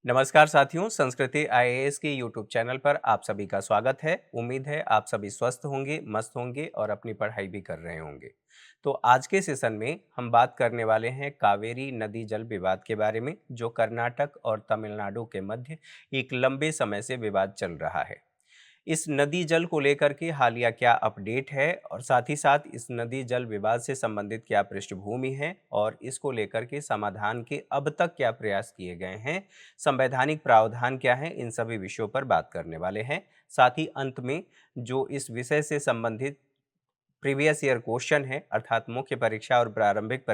नमस्कार साथियों, संस्कृति आईएएस के यूट्यूब चैनल पर आप सभी का स्वागत है। उम्मीद है आप सभी स्वस्थ होंगे, मस्त होंगे और अपनी पढ़ाई भी कर रहे होंगे। तो आज के सेशन में हम बात करने वाले हैं कावेरी नदी जल विवाद के बारे में, जो कर्नाटक और तमिलनाडु के मध्य एक लंबे समय से विवाद चल रहा है। इस नदी जल को लेकर के हालिया क्या अपडेट है और साथ ही साथ इस नदी जल विवाद से संबंधित क्या पृष्ठभूमि है और इसको लेकर के समाधान के अब तक क्या प्रयास किए गए हैं, संवैधानिक प्रावधान क्या है, इन सभी विषयों पर बात करने वाले हैं। साथ ही अंत में जो इस विषय से संबंधित प्रीवियस ईयर क्वेश्चन है, अर्थात मुख्य परीक्षा और प्रारंभिक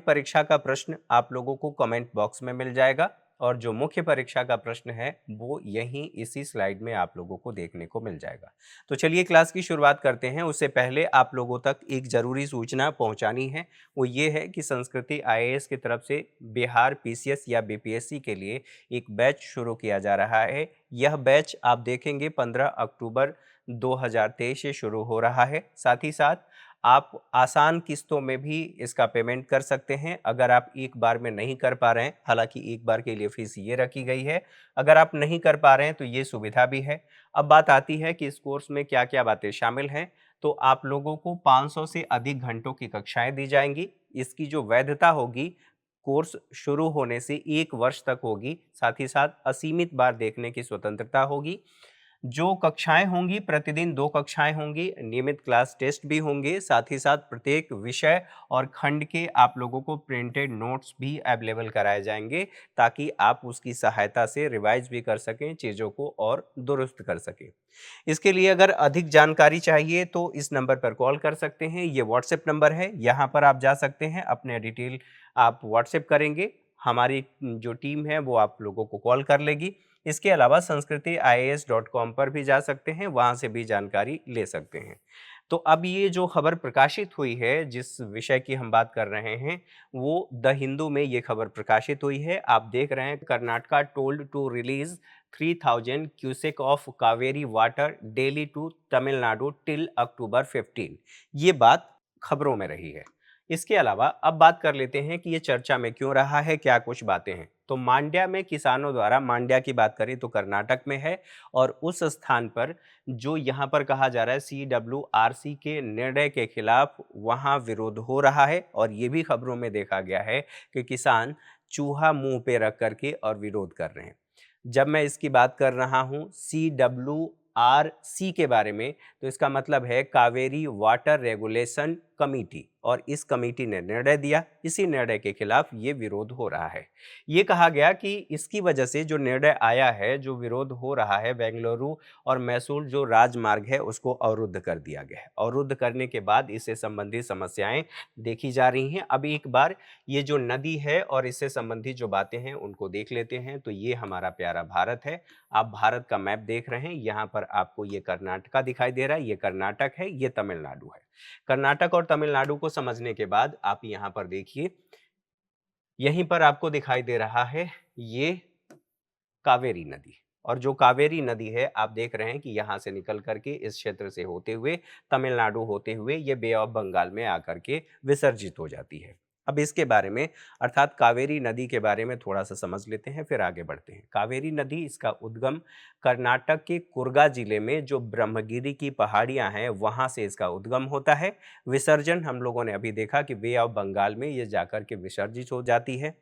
परीक्षा का प्रश्न आप लोगों को कमेंट बॉक्स में मिल जाएगा और जो मुख्य परीक्षा का प्रश्न है वो यहीं इसी स्लाइड में आप लोगों को देखने को मिल जाएगा। तो चलिए क्लास की शुरुआत करते हैं। उससे पहले आप लोगों तक एक जरूरी सूचना पहुंचानी है। वो ये है कि संस्कृति आईएएस की तरफ से बिहार पीसीएस या बीपीएससी के लिए एक बैच शुरू किया जा रहा है। यह बैच आप देखेंगे 15 अक्टूबर 2023 से शुरू हो रहा है। साथ ही साथ आप आसान किस्तों में भी इसका पेमेंट कर सकते हैं अगर आप एक बार में नहीं कर पा रहे हैं। हालांकि एक बार के लिए फीस ये रखी गई है, अगर आप नहीं कर पा रहे हैं तो ये सुविधा भी है। अब बात आती है कि इस कोर्स में क्या क्या बातें शामिल हैं। तो आप लोगों को 500 से अधिक घंटों की कक्षाएं दी जाएंगी। इसकी जो वैधता होगी कोर्स शुरू होने से 1 वर्ष तक होगी। साथ ही साथ असीमित बार देखने की स्वतंत्रता होगी। जो कक्षाएं होंगी, प्रतिदिन 2 कक्षाएं होंगी, नियमित क्लास टेस्ट भी होंगे। साथ ही साथ प्रत्येक विषय और खंड के आप लोगों को प्रिंटेड नोट्स भी अवेलेबल कराए जाएंगे ताकि आप उसकी सहायता से रिवाइज भी कर सकें, चीज़ों को और दुरुस्त कर सकें। इसके लिए अगर अधिक जानकारी चाहिए तो इस नंबर पर कॉल कर सकते हैं। ये व्हाट्सएप नंबर है, यहाँ पर आप जा सकते हैं, अपने डिटेल आप व्हाट्सएप करेंगे, हमारी जो टीम है वो आप लोगों को कॉल कर लेगी। इसके अलावा संस्कृति ias.com पर भी जा सकते हैं, वहाँ से भी जानकारी ले सकते हैं। तो अब ये जो खबर प्रकाशित हुई है, जिस विषय की हम बात कर रहे हैं, वो द हिंदू में ये खबर प्रकाशित हुई है। आप देख रहे हैं, Karnataka told to release 3000 cusec of Kaveri water daily to Tamil Nadu till October 15। ये बात खबरों में रही है। इसके अलावा अब बात कर लेते हैं कि ये चर्चा में क्यों रहा है, क्या कुछ बातें हैं। तो मांड्या में किसानों द्वारा, मांड्या की बात करें तो कर्नाटक में है, और उस स्थान पर जो यहाँ पर कहा जा रहा है CWRC के निर्णय के खिलाफ वहाँ विरोध हो रहा है। और ये भी खबरों में देखा गया है कि किसान चूहा मुंह पे रख करके और विरोध कर रहे हैं। जब मैं इसकी बात कर रहा हूँ CWRC के बारे में, तो इसका मतलब है कावेरी वाटर रेगुलेशन कमेटी, और इस कमेटी ने निर्णय दिया। इसी निर्णय के खिलाफ ये विरोध हो रहा है। ये कहा गया कि इसकी वजह से जो निर्णय आया है, जो विरोध हो रहा है, बेंगलुरु और मैसूर जो राजमार्ग है उसको अवरुद्ध कर दिया गया है। अवरुद्ध करने के बाद इससे संबंधित समस्याएं देखी जा रही हैं। अब एक बार ये जो नदी है और इससे संबंधित जो बातें हैं उनको देख लेते हैं। तो ये हमारा प्यारा भारत है। आप भारत का मैप देख रहे हैं, यहाँ पर आपको ये कर्नाटका दिखाई दे रहा है, ये कर्नाटक है, ये तमिलनाडु है। कर्नाटक और तमिलनाडु को समझने के बाद आप यहाँ पर देखिए, यहीं पर आपको दिखाई दे रहा है ये कावेरी नदी। और जो कावेरी नदी है आप देख रहे हैं कि यहाँ से निकल करके इस क्षेत्र से होते हुए, तमिलनाडु होते हुए, ये बे ऑफ बंगाल में आकर के विसर्जित हो जाती है। अब इसके बारे में, अर्थात कावेरी नदी के बारे में थोड़ा सा समझ लेते हैं, फिर आगे बढ़ते हैं। कावेरी नदी, इसका उद्गम कर्नाटक के कुर्गा जिले में जो ब्रह्मगिरी की पहाड़ियां हैं वहां से इसका उद्गम होता है। विसर्जन हम लोगों ने अभी देखा कि बे ऑफ बंगाल में ये जाकर के विसर्जित हो जाती है।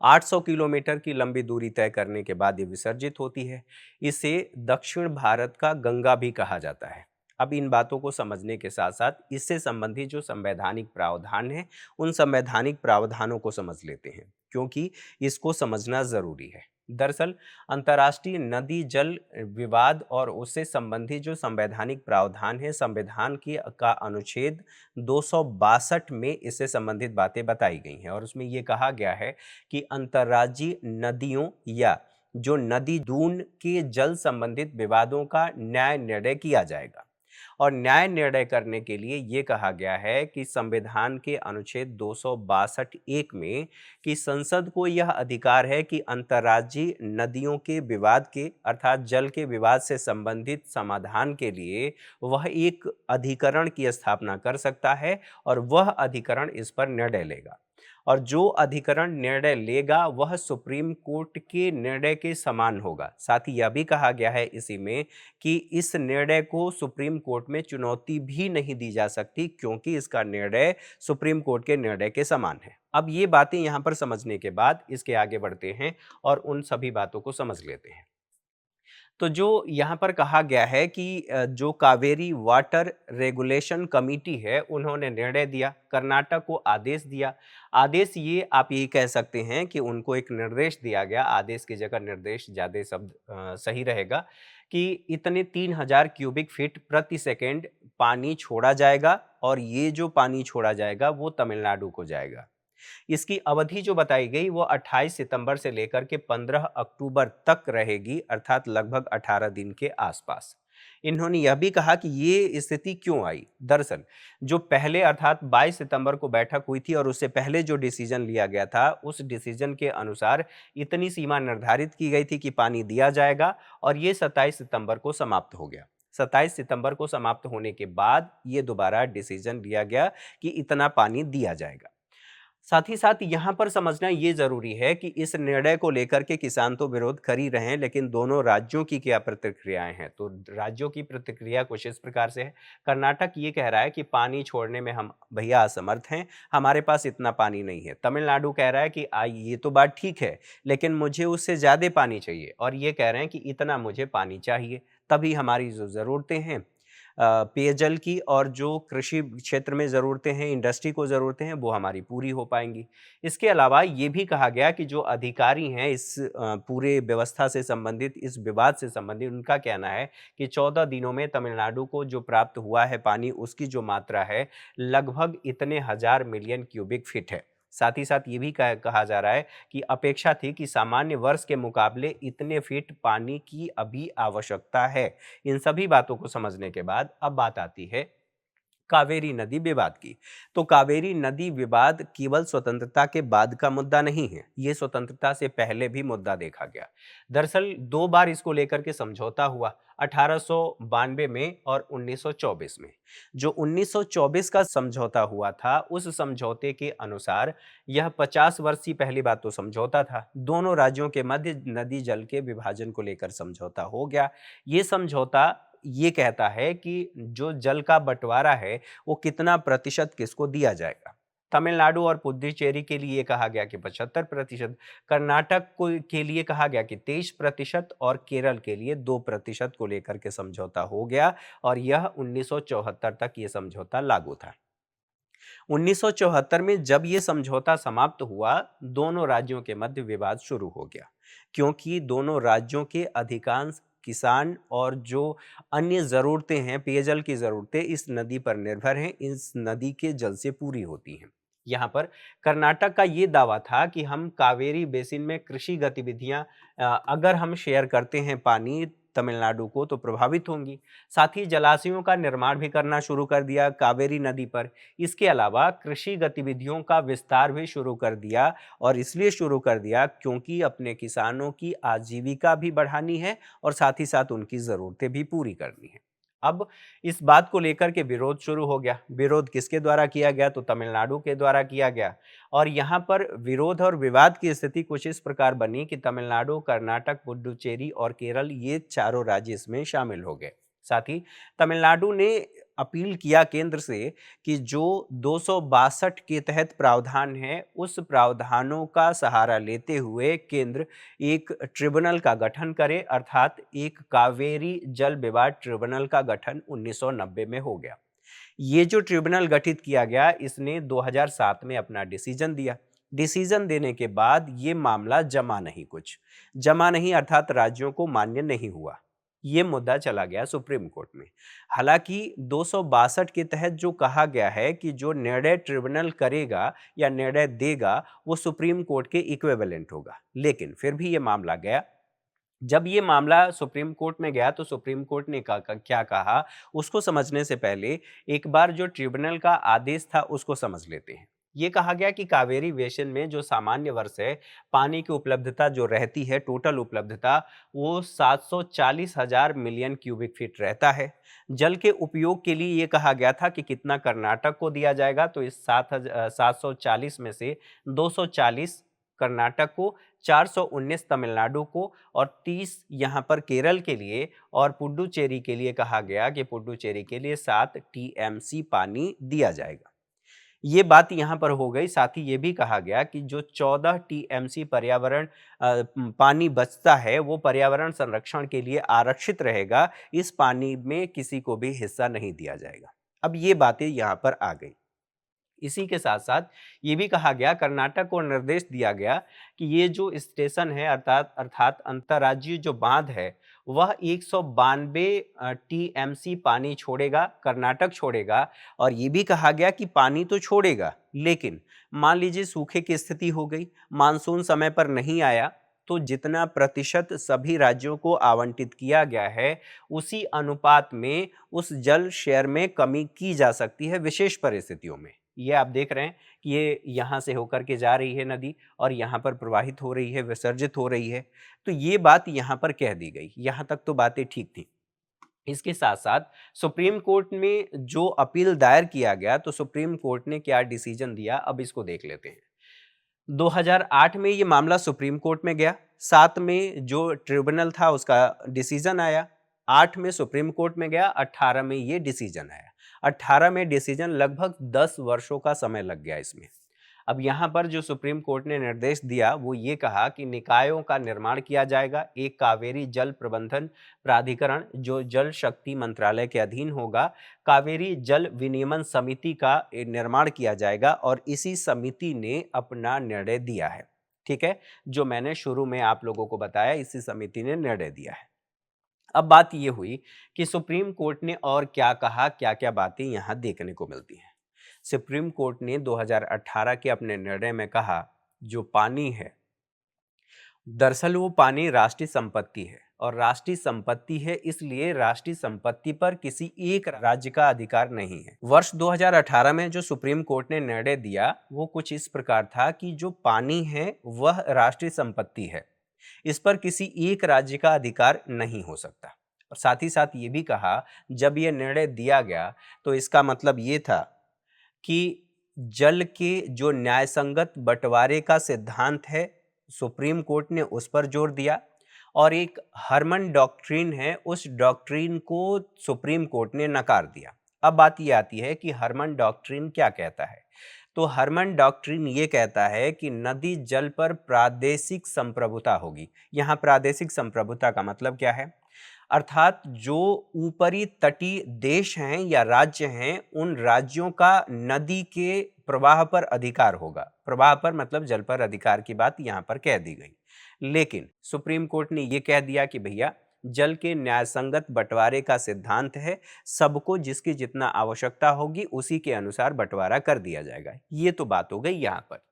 800 किलोमीटर की लंबी दूरी तय करने के बाद ये विसर्जित होती है। इसे दक्षिण भारत का गंगा भी कहा जाता है। अब इन बातों को समझने के साथ साथ इससे संबंधित जो संवैधानिक प्रावधान है, उन संवैधानिक प्रावधानों को समझ लेते हैं, क्योंकि इसको समझना जरूरी है। दरअसल अंतर्राष्ट्रीय नदी जल विवाद और उससे संबंधित जो संवैधानिक प्रावधान है, संविधान की का अनुच्छेद 262 में इससे संबंधित बातें बताई गई हैं। और उसमें ये कहा गया है कि अंतर्राज्यीय नदियों या जो नदी दून के जल संबंधित विवादों का न्याय निर्णय किया जाएगा। और न्याय निर्णय करने के लिए ये कहा गया है कि संविधान के अनुच्छेद 262(1) में कि संसद को यह अधिकार है कि अंतर्राज्यीय नदियों के विवाद के, अर्थात जल के विवाद से संबंधित समाधान के लिए वह एक अधिकरण की स्थापना कर सकता है और वह अधिकरण इस पर निर्णय लेगा। और जो अधिकरण निर्णय लेगा वह सुप्रीम कोर्ट के निर्णय के समान होगा। साथ ही यह भी कहा गया है इसी में कि इस निर्णय को सुप्रीम कोर्ट में चुनौती भी नहीं दी जा सकती, क्योंकि इसका निर्णय सुप्रीम कोर्ट के निर्णय के समान है। अब ये बातें यहाँ पर समझने के बाद इसके आगे बढ़ते हैं और उन सभी बातों को समझ लेते हैं। तो जो यहाँ पर कहा गया है कि जो कावेरी वाटर रेगुलेशन कमिटी है, उन्होंने निर्णय दिया, कर्नाटक को आदेश दिया। आदेश ये आप यही कह सकते हैं कि उनको एक निर्देश दिया गया, आदेश की जगह निर्देश ज़्यादा शब्द सही रहेगा, कि इतने 3000 क्यूबिक फीट प्रति सेकंड पानी छोड़ा जाएगा और ये जो पानी छोड़ा जाएगा वो तमिलनाडु को जाएगा। इसकी अवधि जो बताई गई वो 28 सितंबर से लेकर के 15 अक्टूबर तक रहेगी, अर्थात लगभग 18 दिन के आसपास। इन्होंने यह भी कहा कि ये स्थिति क्यों आई। दरअसल जो पहले अर्थात 22 सितंबर को बैठक हुई थी और उससे पहले जो डिसीजन लिया गया था, उस डिसीजन के अनुसार इतनी सीमा निर्धारित की गई थी कि पानी दिया जाएगा और ये 27 सितंबर को समाप्त हो गया। 27 सितंबर को समाप्त होने के बाद ये दोबारा डिसीजन लिया गया कि इतना पानी दिया जाएगा। साथ ही साथ यहाँ पर समझना ये जरूरी है कि इस निर्णय को लेकर के किसान तो विरोध कर ही रहे हैं, लेकिन दोनों राज्यों की क्या प्रतिक्रियाएं हैं। तो राज्यों की प्रतिक्रिया कुछ इस प्रकार से है। कर्नाटक ये कह रहा है कि पानी छोड़ने में हम भैया असमर्थ हैं, हमारे पास इतना पानी नहीं है। तमिलनाडु कह रहा है कि ये तो बात ठीक है, लेकिन मुझे उससे ज्यादा पानी चाहिए, और ये कह रहे हैं कि इतना मुझे पानी चाहिए, तभी हमारी जो जरूरतें हैं पेयजल की और जो कृषि क्षेत्र में ज़रूरतें हैं, इंडस्ट्री को ज़रूरतें हैं, वो हमारी पूरी हो पाएँगी। इसके अलावा ये भी कहा गया कि जो अधिकारी हैं इस पूरे व्यवस्था से संबंधित, इस विवाद से संबंधित, उनका कहना है कि 14 दिनों में तमिलनाडु को जो प्राप्त हुआ है पानी, उसकी जो मात्रा है लगभग इतने हज़ार मिलियन क्यूबिक फीट है। साथ ही साथ ये भी कहा जा रहा है कि अपेक्षा थी कि सामान्य वर्ष के मुकाबले इतने फीट पानी की अभी आवश्यकता है। इन सभी बातों को समझने के बाद अब बात आती है कावेरी नदी विवाद की। तो कावेरी नदी विवाद केवल स्वतंत्रता के बाद का मुद्दा नहीं है, ये स्वतंत्रता से पहले भी मुद्दा देखा गया। दरअसल दो बार इसको लेकर के समझौता हुआ, 1892 में और 1924 में। जो 1924 का समझौता हुआ था, उस समझौते के अनुसार यह 50 वर्ष की पहली बात तो समझौता था, दोनों राज्यों के मध्य नदी जल के विभाजन को लेकर समझौता हो गया। ये समझौता ये कहता है कि जो जल का बंटवारा है वो कितना प्रतिशत किसको दिया जाएगा। तमिलनाडु और पुडुचेरी के लिए कहा गया कि 75%, कर्नाटक को के लिए कहा गया कि 23% और केरल के लिए 2% को लेकर के समझौता हो गया, और यह 1974 तक ये समझौता लागू था। 1974 में जब ये समझौता समाप्त हुआ, दोनों राज्यों के मध्य विवाद शुरू हो गया, क्योंकि दोनों राज्यों के अधिकांश किसान और जो अन्य ज़रूरतें हैं, पेयजल की ज़रूरतें इस नदी पर निर्भर हैं, इस नदी के जल से पूरी होती हैं। यहाँ पर कर्नाटक का ये दावा था कि हम कावेरी बेसिन में कृषि गतिविधियाँ अगर हम शेयर करते हैं पानी तमिलनाडु को, तो प्रभावित होंगी। साथ ही जलाशयों का निर्माण भी करना शुरू कर दिया कावेरी नदी पर। इसके अलावा कृषि गतिविधियों का विस्तार भी शुरू कर दिया, और इसलिए शुरू कर दिया क्योंकि अपने किसानों की आजीविका भी बढ़ानी है और साथ ही साथ उनकी ज़रूरतें भी पूरी करनी है। अब इस बात को लेकर के विरोध शुरू हो गया। विरोध किसके द्वारा किया गया? तो तमिलनाडु के द्वारा किया गया। और यहाँ पर विरोध और विवाद की स्थिति कुछ इस प्रकार बनी कि तमिलनाडु, कर्नाटक, पुडुचेरी और केरल, ये चारों राज्य इसमें शामिल हो गए। साथ ही तमिलनाडु ने अपील किया केंद्र से कि जो 262 के तहत प्रावधान है, उस प्रावधानों का सहारा लेते हुए केंद्र एक ट्रिब्यूनल का गठन करे, अर्थात एक कावेरी जल विवाद ट्रिब्यूनल का गठन 1990 में हो गया। ये जो ट्रिब्यूनल गठित किया गया, इसने 2007 में अपना डिसीजन दिया। डिसीजन देने के बाद ये मामला जमा नहीं अर्थात राज्यों को मान्य नहीं हुआ। ये मुद्दा चला गया सुप्रीम कोर्ट में। हालांकि 262 के तहत जो कहा गया है कि जो निर्णय ट्रिब्यूनल करेगा या निर्णय देगा, वो सुप्रीम कोर्ट के इक्विवेलेंट होगा, लेकिन फिर भी ये मामला गया। जब ये मामला सुप्रीम कोर्ट में गया तो सुप्रीम कोर्ट ने क्या कहा, उसको समझने से पहले एक बार जो ट्रिब्यूनल का आदेश था उसको समझ लेते हैं। ये कहा गया कि कावेरी बेसिन में जो सामान्य वर्ष है, पानी की उपलब्धता जो रहती है, टोटल उपलब्धता, वो 740,000 मिलियन क्यूबिक फीट रहता है। जल के उपयोग के लिए ये कहा गया था कि कितना कर्नाटक को दिया जाएगा, तो इस 740 में से 240 कर्नाटक को, 419 तमिलनाडु को और 30 यहाँ पर केरल के लिए, और पुडुचेरी के लिए कहा गया कि पुडुचेरी के लिए 7 टीएमसी पानी दिया जाएगा। ये बात यहाँ पर हो गई। साथ ही ये भी कहा गया कि जो 14 टीएमसी पानी बचता है, वो पर्यावरण संरक्षण के लिए आरक्षित रहेगा। इस पानी में किसी को भी हिस्सा नहीं दिया जाएगा। अब ये बातें यहाँ पर आ गई। इसी के साथ-साथ ये भी कहा गया, कर्नाटक को निर्देश दिया गया कि ये जो स्टेशन है, अर्थात अर्थात अंतर्राज्यीय जो बांध है, वह 192 टीएमसी पानी छोड़ेगा, कर्नाटक छोड़ेगा। और ये भी कहा गया कि पानी तो छोड़ेगा, लेकिन मान लीजिए सूखे की स्थिति हो गई, मानसून समय पर नहीं आया, तो जितना प्रतिशत सभी राज्यों को आवंटित किया गया है, उसी अनुपात में उस जल शेयर में कमी की जा सकती है विशेष परिस्थितियों में। ये आप देख रहे हैं कि ये यहाँ से होकर के जा रही है नदी और यहाँ पर प्रवाहित हो रही है, विसर्जित हो रही है। तो ये बात यहाँ पर कह दी गई। यहाँ तक तो बातें ठीक थी। इसके साथ-साथ सुप्रीम कोर्ट में जो अपील दायर किया गया, तो सुप्रीम कोर्ट ने क्या डिसीजन दिया, अब इसको देख लेते हैं। 2008 में ये मामला सुप्रीम कोर्ट में गया, 7 में जो ट्रिब्यूनल था उसका डिसीजन आया, 8 में सुप्रीम कोर्ट में गया, 18 में ये डिसीजन आया। 18 में डिसीजन, लगभग 10 वर्षों का समय लग गया इसमें। अब यहाँ पर जो सुप्रीम कोर्ट ने निर्देश दिया, वो ये कहा कि निकायों का निर्माण किया जाएगा, एक कावेरी जल प्रबंधन प्राधिकरण जो जल शक्ति मंत्रालय के अधीन होगा, कावेरी जल विनियमन समिति का निर्माण किया जाएगा और इसी समिति ने अपना निर्णय दिया है। ठीक है, जो मैंने शुरू में आप लोगों को बताया, इसी समिति ने निर्णय दिया है। अब बात ये हुई कि सुप्रीम कोर्ट ने और क्या कहा, क्या-क्या बातें यहाँ देखने को मिलती हैं। सुप्रीम कोर्ट ने 2018 के अपने निर्णय में कहा, जो पानी है, दरअसल वो पानी राष्ट्रीय संपत्ति है और राष्ट्रीय संपत्ति है, इसलिए राष्ट्रीय संपत्ति पर किसी एक राज्य का अधिकार नहीं है। वर्ष 2018 में जो सुप्रीम कोर्ट ने निर्णय दिया, वो कुछ इस प्रकार था कि जो पानी है वह राष्ट्रीय संपत्ति है, इस पर किसी एक राज्य का अधिकार नहीं हो सकता। और साथ ही साथ ये भी कहा, जब ये निर्णय दिया गया तो इसका मतलब ये था कि जल के जो न्यायसंगत बंटवारे का सिद्धांत है, सुप्रीम कोर्ट ने उस पर जोर दिया। और एक हरमन डॉक्ट्रिन है, उस डॉक्ट्रिन को सुप्रीम कोर्ट ने नकार दिया। अब बात ये आती है कि हरमन डॉक्ट्रिन क्या कहता है। तो हरमन डॉक्ट्रिन ये कहता है कि नदी जल पर प्रादेशिक संप्रभुता होगी। यहाँ प्रादेशिक संप्रभुता का मतलब क्या है, अर्थात जो ऊपरी तटीय देश हैं या राज्य हैं, उन राज्यों का नदी के प्रवाह पर अधिकार होगा। प्रवाह पर मतलब जल पर अधिकार की बात यहाँ पर कह दी गई। लेकिन सुप्रीम कोर्ट ने यह कह दिया कि भैया, जल के न्यायसंगत बंटवारे का सिद्धांत है, सबको जिसकी जितना आवश्यकता होगी उसी के अनुसार बंटवारा कर दिया जाएगा। ये तो बात हो गई यहाँ पर।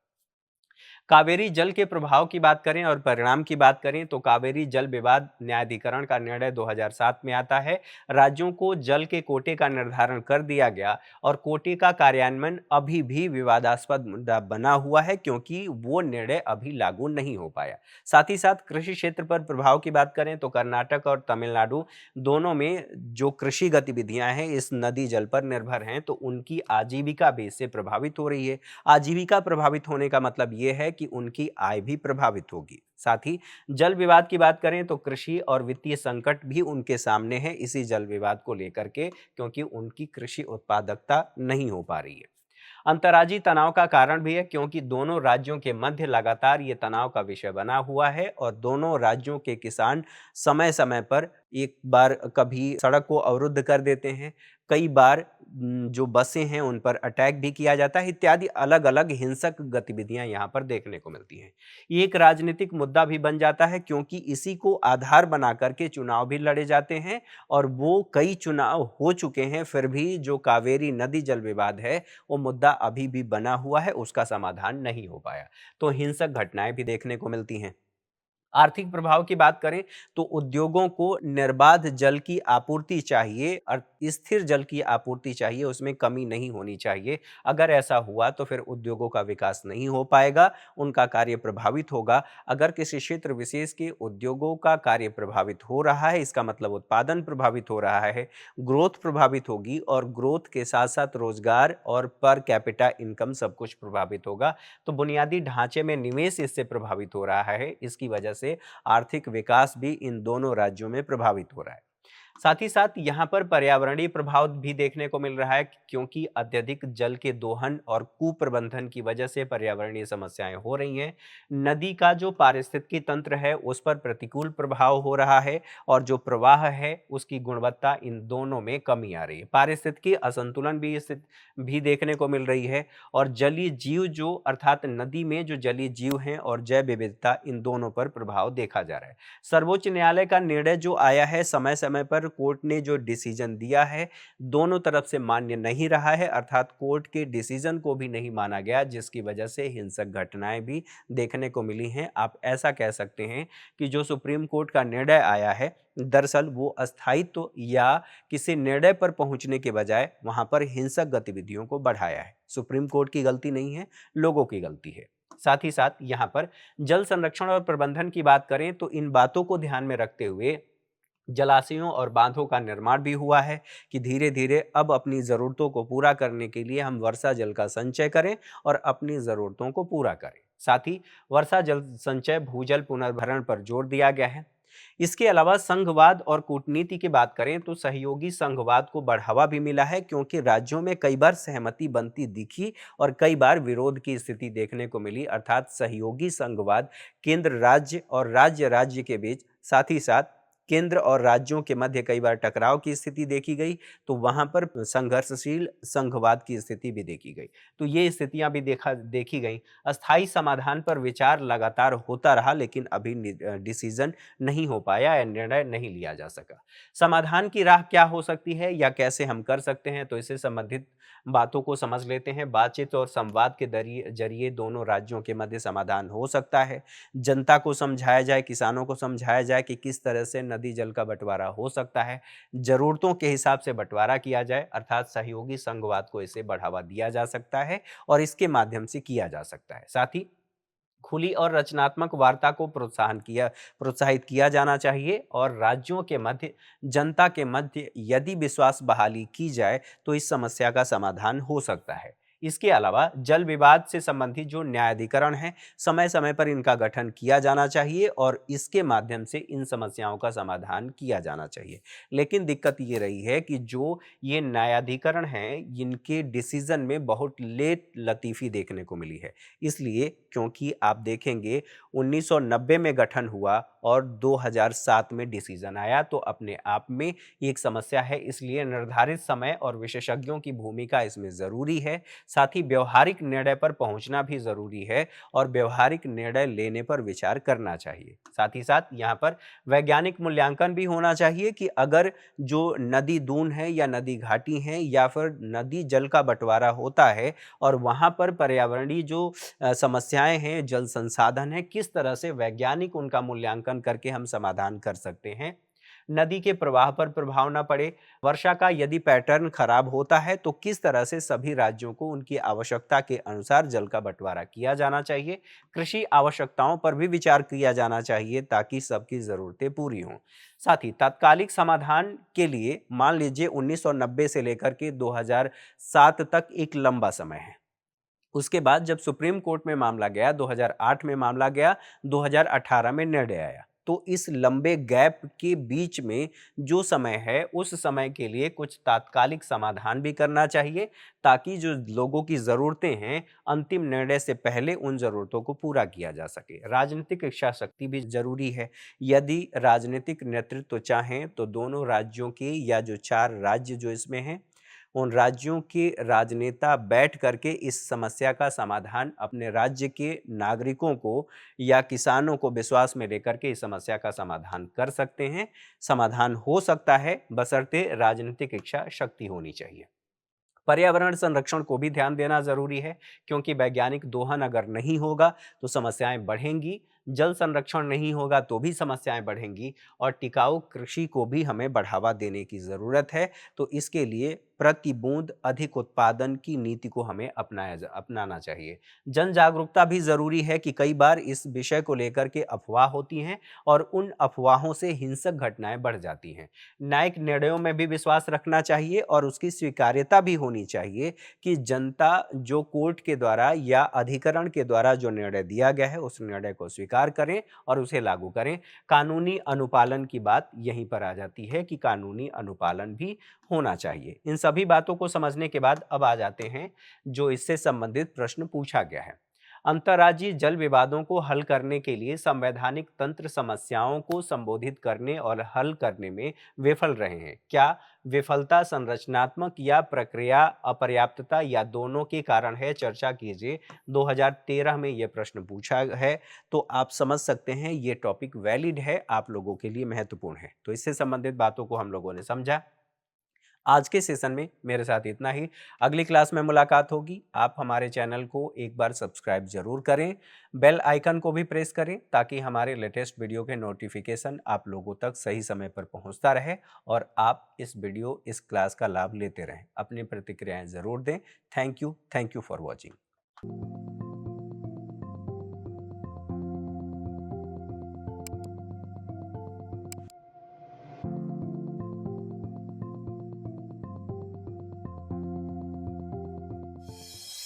कावेरी जल के प्रभाव की बात करें और परिणाम की बात करें, तो कावेरी जल विवाद न्यायाधिकरण का निर्णय 2007 में आता है। राज्यों को जल के कोटे का निर्धारण कर दिया गया और कोटे का कार्यान्वयन अभी भी विवादास्पद मुद्दा बना हुआ है, क्योंकि वो निर्णय अभी लागू नहीं हो पाया। साथ ही साथ कृषि क्षेत्र पर प्रभाव की बात करें तो कर्नाटक और तमिलनाडु दोनों में जो कृषि गतिविधियां हैं इस नदी जल पर निर्भर हैं, तो उनकी आजीविका भी इससे प्रभावित हो रही है। आजीविका प्रभावित होने का मतलब ये है कि उनकी आय भी प्रभावित होगी। साथ ही जल विवाद की बात करें तो कृषि और वित्तीय संकट भी उनके सामने है इसी जल विवाद को लेकर के, क्योंकि उनकी कृषि उत्पादकता नहीं हो पा रही है। अंतर्राज्यीय तनाव का कारण भी है, क्योंकि दोनों राज्यों के मध्य लगातार ये तनाव का विषय बना हुआ है और दोनों राज्यों के किसान समय समय पर एक बार कभी सड़क को अवरुद्ध कर देते हैं, कई बार जो बसें हैं उन पर अटैक भी किया जाता है, इत्यादि अलग अलग हिंसक गतिविधियां यहाँ पर देखने को मिलती हैं। ये एक राजनीतिक मुद्दा भी बन जाता है, क्योंकि इसी को आधार बना करके चुनाव भी लड़े जाते हैं और वो कई चुनाव हो चुके हैं, फिर भी जो कावेरी नदी जल विवाद है वो मुद्दा अभी भी बना हुआ है, उसका समाधान नहीं हो पाया। तो हिंसक घटनाएं भी देखने को मिलती हैं। आर्थिक प्रभाव की बात करें तो उद्योगों को निर्बाध जल की आपूर्ति चाहिए और स्थिर जल की आपूर्ति चाहिए, उसमें कमी नहीं होनी चाहिए। अगर ऐसा हुआ तो फिर उद्योगों का विकास नहीं हो पाएगा, उनका कार्य प्रभावित होगा। अगर किसी क्षेत्र विशेष के उद्योगों का कार्य प्रभावित हो रहा है, इसका मतलब उत्पादन प्रभावित हो रहा है, ग्रोथ प्रभावित होगी और ग्रोथ के साथ साथ रोजगार और पर कैपिटा इनकम सब कुछ प्रभावित होगा। तो बुनियादी ढांचे में निवेश इससे प्रभावित हो रहा है। इसकी वजह से आर्थिक विकास भी इन दोनों राज्यों में प्रभावित हो रहा है। साथ ही साथ यहाँ पर पर्यावरणीय प्रभाव भी देखने को मिल रहा है, क्योंकि अत्यधिक जल के दोहन और कुप्रबंधन की वजह से पर्यावरणीय समस्याएं हो रही हैं। नदी का जो पारिस्थितिकी तंत्र है उस पर प्रतिकूल प्रभाव हो रहा है और जो प्रवाह है उसकी गुणवत्ता, इन दोनों में कमी आ रही है। पारिस्थितिकी असंतुलन भी भी देखने को मिल रही है और जलीय जीव जो अर्थात नदी में जो जलीय जीव हैं और जैव विविधता, इन दोनों पर प्रभाव देखा जा रहा है। सर्वोच्च न्यायालय का निर्णय जो आया है, समय समय पर कोर्ट ने जो डिसीजन दिया है, दोनों तरफ से मान्य नहीं रहा है, अर्थात कोर्ट के डिसीजन को भी नहीं माना गया, जिसकी वजह से हिंसक घटनाएं भी देखने को मिली हैं। आप ऐसा कह सकते हैं कि जो सुप्रीम कोर्ट का निर्णय आया है, दरअसल वो अस्थायित्व या किसी निर्णय पर पहुंचने के बजाय वहां पर हिंसक गतिविधियों को बढ़ाया है। सुप्रीम कोर्ट की गलती नहीं है, लोगों की गलती है। साथ ही साथ यहाँ पर जल संरक्षण और प्रबंधन की बात करें तो इन बातों को ध्यान में रखते हुए जलाशयों और बांधों का निर्माण भी हुआ है कि धीरे धीरे अब अपनी ज़रूरतों को पूरा करने के लिए हम वर्षा जल का संचय करें और अपनी ज़रूरतों को पूरा करें। साथ ही वर्षा जल संचय, भूजल पुनर्भरण पर जोर दिया गया है। इसके अलावा संघवाद और कूटनीति की बात करें तो सहयोगी संघवाद को बढ़ावा भी मिला है, क्योंकि राज्यों में कई बार सहमति बनती दिखी और कई बार विरोध की स्थिति देखने को मिली, अर्थात सहयोगी संघवाद केंद्र राज्य और राज्य राज्य के बीच, साथ ही साथ केंद्र और राज्यों के मध्य कई बार टकराव की स्थिति देखी गई, तो वहां पर संघर्षशील संघवाद की स्थिति भी देखी गई। तो ये स्थितियां भी देखी गई। अस्थायी समाधान पर विचार लगातार होता रहा, लेकिन अभी डिसीजन नहीं हो पाया या निर्णय नहीं लिया जा सका। समाधान की राह क्या हो सकती है या कैसे हम कर सकते हैं, तो इससे संबंधित बातों को समझ लेते हैं। बातचीत और संवाद के जरिए दोनों राज्यों के मध्य समाधान हो सकता है। जनता को समझाया जाए, किसानों को समझाया जाए कि किस तरह से नदी जल का बंटवारा हो सकता है। जरूरतों के हिसाब से बंटवारा किया जाए, अर्थात सहयोगी संघवाद को इसे बढ़ावा दिया जा सकता है और इसके माध्यम से किया जा सकता है। साथ ही खुली और रचनात्मक वार्ता को प्रोत्साहित किया जाना चाहिए और राज्यों के मध्य, जनता के मध्य यदि विश्वास बहाली की जाए तो इस समस्या का समाधान हो सकता है। इसके अलावा जल विवाद से संबंधित जो न्यायाधिकरण है, समय समय पर इनका गठन किया जाना चाहिए और इसके माध्यम से इन समस्याओं का समाधान किया जाना चाहिए। लेकिन दिक्कत ये रही है कि जो ये न्यायाधिकरण हैं, इनके डिसीजन में बहुत लेट लतीफ़ी देखने को मिली है। इसलिए क्योंकि आप देखेंगे 1990 में गठन हुआ और 2007 में डिसीजन आया, तो अपने आप में ये एक समस्या है। इसलिए निर्धारित समय और विशेषज्ञों की भूमिका इसमें ज़रूरी है। साथ ही व्यवहारिक निर्णय पर पहुंचना भी ज़रूरी है और व्यवहारिक निर्णय लेने पर विचार करना चाहिए। साथ ही साथ यहाँ पर वैज्ञानिक मूल्यांकन भी होना चाहिए कि अगर जो नदी दून है या नदी घाटी है या फिर नदी जल का बंटवारा होता है और वहाँ पर पर्यावरणीय जो समस्याएं हैं, जल संसाधन है, किस तरह से वैज्ञानिक उनका मूल्यांकन करके हम समाधान कर सकते हैं। नदी के प्रवाह पर प्रभाव ना पड़े, वर्षा का यदि पैटर्न खराब होता है तो किस तरह से सभी राज्यों को उनकी आवश्यकता के अनुसार जल का बंटवारा किया जाना चाहिए। कृषि आवश्यकताओं पर भी विचार किया जाना चाहिए ताकि सबकी जरूरतें पूरी हों। साथ ही तात्कालिक समाधान के लिए मान लीजिए 1990 से लेकर के 2007 तक एक लंबा समय है। उसके बाद जब सुप्रीम कोर्ट में मामला गया, 2008 में मामला गया, 2018 में निर्णय आया, तो इस लंबे गैप के बीच में जो समय है, उस समय के लिए कुछ तात्कालिक समाधान भी करना चाहिए ताकि जो लोगों की ज़रूरतें हैं, अंतिम निर्णय से पहले उन ज़रूरतों को पूरा किया जा सके। राजनीतिक इच्छा शक्ति भी ज़रूरी है। यदि राजनीतिक नेतृत्व चाहें तो दोनों राज्यों के या जो 4 राज्य जो इसमें हैं, उन राज्यों के राजनेता बैठ करके इस समस्या का समाधान अपने राज्य के नागरिकों को या किसानों को विश्वास में लेकर के इस समस्या का समाधान कर सकते हैं। समाधान हो सकता है, बशर्ते राजनीतिक इच्छा शक्ति होनी चाहिए। पर्यावरण संरक्षण को भी ध्यान देना जरूरी है, क्योंकि वैज्ञानिक दोहन अगर नहीं होगा तो समस्याएं बढ़ेंगी। जल संरक्षण नहीं होगा तो भी समस्याएं बढ़ेंगी और टिकाऊ कृषि को भी हमें बढ़ावा देने की ज़रूरत है। तो इसके लिए प्रति बूंद अधिक उत्पादन की नीति को हमें अपनाना चाहिए। जन जागरूकता भी ज़रूरी है कि कई बार इस विषय को लेकर के अफवाह होती हैं और उन अफवाहों से हिंसक घटनाएं बढ़ जाती हैं। न्यायिक निर्णयों में भी विश्वास रखना चाहिए और उसकी स्वीकार्यता भी होनी चाहिए कि जनता जो कोर्ट के द्वारा या अधिकरण के द्वारा जो निर्णय दिया गया है उस निर्णय को स्वीकार करें और उसे लागू करें। कानूनी अनुपालन की बात यहीं पर आ जाती है कि कानूनी अनुपालन भी होना चाहिए। इन सभी बातों को समझने के बाद अब आ जाते हैं जो इससे संबंधित प्रश्न पूछा गया है। अंतर्राज्यीय जल विवादों को हल करने के लिए संवैधानिक तंत्र समस्याओं को संबोधित करने और हल करने में विफल रहे हैं। क्या विफलता संरचनात्मक या प्रक्रिया अपर्याप्तता या दोनों के कारण है? चर्चा कीजिए। 2013 में यह प्रश्न पूछा है, तो आप समझ सकते हैं ये टॉपिक वैलिड है, आप लोगों के लिए महत्वपूर्ण है। तो इससे संबंधित बातों को हम लोगों ने समझा। आज के सेशन में मेरे साथ इतना ही। अगली क्लास में मुलाकात होगी। आप हमारे चैनल को एक बार सब्सक्राइब जरूर करें, बेल आइकन को भी प्रेस करें ताकि हमारे लेटेस्ट वीडियो के नोटिफिकेशन आप लोगों तक सही समय पर पहुंचता रहे और आप इस क्लास का लाभ लेते रहें। अपनी प्रतिक्रियाएं जरूर दें। Thank you for watching.